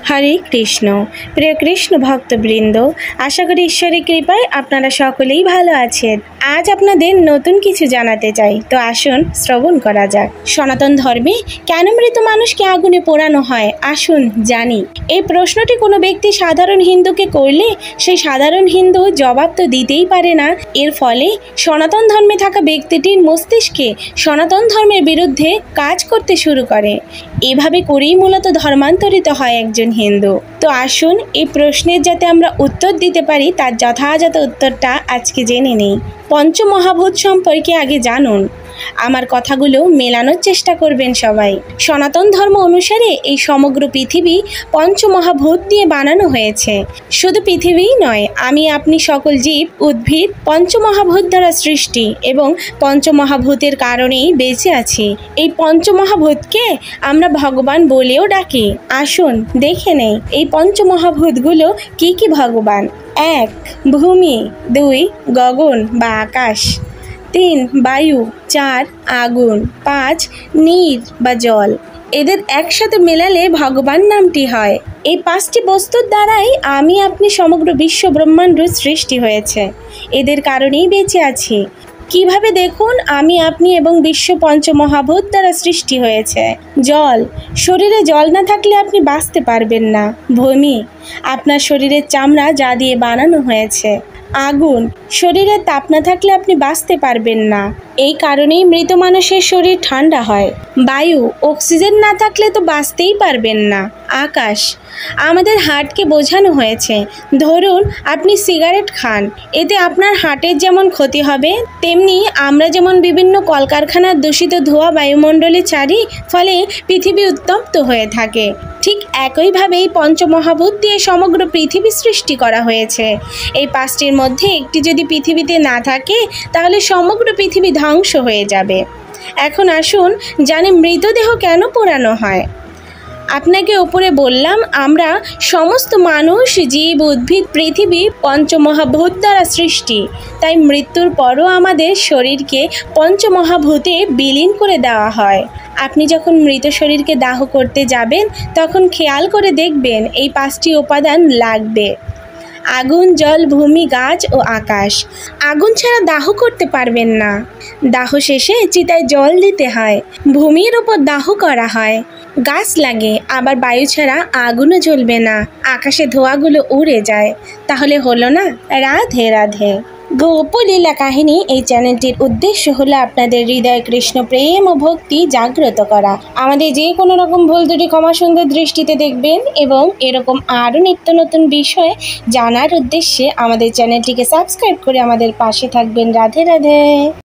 হরে কৃষ্ণ। প্রিয় কৃষ্ণ ভক্তবৃন্দ, আশা করি ঈশ্বরের কৃপায় আপনারা সকলেই ভালো আছেন। আজ আপনাদের নতুন কিছু জানাতে চাই, তো আসুন শ্রবণ করা যাক। সনাতন ধর্মে কেন মৃত মানুষকে আগুনে পোড়ানো হয়, আসুন জানি। এই প্রশ্নটি কোনো ব্যক্তি সাধারণ হিন্দুকে করলে সেই সাধারণ হিন্দু জবাব তো দিতেই পারে না। এর ফলে সনাতন ধর্মে থাকা ব্যক্তিটির মস্তিষ্কে সনাতন ধর্মের বিরুদ্ধে কাজ করতে শুরু করে। এভাবে করেই মূলত ধর্মান্তরিত হয় একজন হিন্দু। তো আসুন এই প্রশ্নের যাতে আমরা উত্তর দিতে পারি তার যথাযথ উত্তরটা আজকে জেনে নেই। পঞ্চমহাভূত সম্পর্কে আগে জানুন। আমার কথাগুলো মেলানোর চেষ্টা করবেন সবাই। সনাতন ধর্ম অনুসারে এই সমগ্র পৃথিবী পঞ্চমহাভূত দিয়ে বানানো হয়েছে। শুধু পৃথিবীই নয়, আমি আপনি সকল জীব উদ্ভিদ পঞ্চমহাভূত দ্বারা সৃষ্টি এবং পঞ্চমহাভূতের কারণেই বেঁচে আছি। এই পঞ্চমহাভূতকে আমরা ভগবান বলেও ডাকি। আসুন দেখে নেই এই পঞ্চমহাভূতগুলো কি কি ভগবান। 1. ভূমি, 2. গগন বা আকাশ, 3. বায়ু, 4. আগুন, 5. নীর বা জল। এদের একসাথে মেলালে ভগবান নামটি হয়। এই 5টি বস্তুর দ্বারাই আমি আপনি সমগ্র বিশ্ব ব্রহ্মাণ্ড সৃষ্টি হয়েছে। এদের কারণেই বেঁচে আছি। কিভাবে দেখুন, আমি আপনি এবং বিশ্ব পঞ্চমহাভূত দ্বারা সৃষ্টি হয়েছে। জল, শরীরে জল না থাকলে আপনি বাঁচতে পারবেন না। ভূমি, আপনার শরীরের চামড়া যা দিয়ে বানানো হয়েছে। আগুন, শরীরে তাপ না থাকলে আপনি বাঁচতে পারবেন না, এই কারণেই মৃত মানুষের শরীর ঠান্ডা হয়। বায়ু, অক্সিজেন না থাকলে তো বাঁচতেই পারবেন না। আকাশ, আমাদের হার্টকে বোঝানো হয়েছে। ধরুন আপনি সিগারেট খান, এতে আপনার হার্টের যেমন ক্ষতি হবে, তেমনি আমরা যেমন বিভিন্ন কলকারখানার দূষিত ধোঁয়া বায়ুমণ্ডলে ছাড়ি, ফলে পৃথিবী উত্তপ্ত হয়ে থাকে। ঠিক একইভাবেই পঞ্চমহাভূত দিয়ে সমগ্র পৃথিবী সৃষ্টি করা হয়েছে। এই 5টির মধ্যে একটি যদি পৃথিবীতে না থাকে তাহলে সমগ্র পৃথিবী ধ্বংস হয়ে যাবে। এখন আসুন জানি মৃতদেহ কেন পোড়ানো হয়। আপনাকে উপরে বললাম আমরা সমস্ত মানুষ, জীব, উদ্ভিদ, পৃথিবী পঞ্চমহাভূত দ্বারা সৃষ্টি। তাই মৃত্যুর পরও আমাদের শরীরকে পঞ্চমহাভূতে বিলীন করে দেওয়া হয়। আপনি যখন মৃত শরীরকে দাহ করতে যাবেন তখন খেয়াল করে দেখবেন এই 5টি উপাদান লাগবে। আগুন, জল, ভূমি, গাছ ও আকাশ। আগুন ছাড়া দাহ করতে পারবেন না। দাহ শেষে চিতায় জল দিতে হয়। ভূমির উপর দাহ করা হয়। গাছ লাগে, আবার বায়ু ছাড়া আগুনও জ্বলবে না। আকাশে ধোঁয়াগুলো উড়ে যায়। তাহলে হলো না? রাধে রাধে। গোপলীলা কাহিনী এই চ্যানেলটির উদ্দেশ্য হলো আপনাদের হৃদয়ে কৃষ্ণ প্রেম ও ভক্তি জাগ্রত করা। আমাদের যে কোনো রকম ভুল ত্রুটি ক্ষমা সুন্দর দৃষ্টিতে দেখবেন এবং এরকম আরও নিত্য নতুন বিষয় জানার উদ্দেশ্যে আমাদের চ্যানেলটিকে সাবস্ক্রাইব করে আমাদের পাশে থাকবেন। রাধে রাধে।